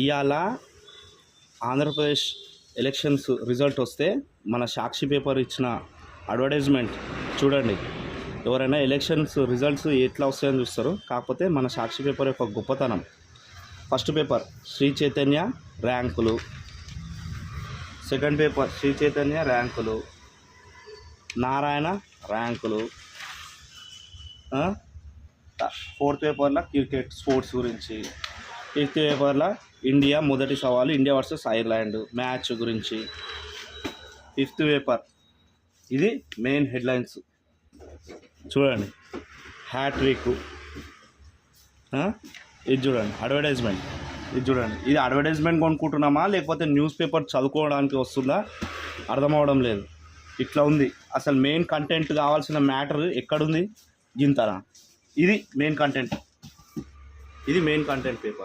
ఇవాళ Andhra Pradesh elections result వస్తే మన సాక్షి పేపర్ ఇచ్చిన అడ్వర్టైజ్మెంట్ చూడండి. ఎవరైనా ఎలక్షన్స్ రిజల్ట్స్ ఎట్లా వస్తాయని చూస్తారు, కాకపోతే మన సాక్షి పేపర్ యొక్క గొప్పతనం. ఫస్ట్ పేపర్ శ్రీ చైతన్య ర్యాంకులు, సెకండ్ పేపర్ శ్రీ చైతన్య ర్యాంకులు, నారాయణ ర్యాంకులు, ఫోర్త్ పేపర్లో క్రికెట్ స్పోర్ట్స్ గురించి, ఫిఫ్త్ పేపర్లో ఇండియా మొదటి సవాలు ఇండియా వర్సెస్ ఐర్లాండ్ మ్యాచ్ గురించి, ఫిఫ్త్ పేపర్. ఇది మెయిన్ హెడ్లైన్స్ చూడండి. హ్యాట్రిక్, ఇది చూడండి అడ్వర్టైజ్మెంట్, ఇది చూడండి. ఇది అడ్వర్టైజ్మెంట్ కొనుక్కుంటున్నామా లేకపోతే న్యూస్ పేపర్ చదువుకోవడానికి వస్తుందా అర్థం అవడం లేదు. ఇట్లా ఉంది. అసలు మెయిన్ కంటెంట్ కావాల్సిన మ్యాటర్ ఎక్కడుంది? గింతనా? ఇది మెయిన్ కంటెంట్, ఇది మెయిన్ కంటెంట్ పేపర్.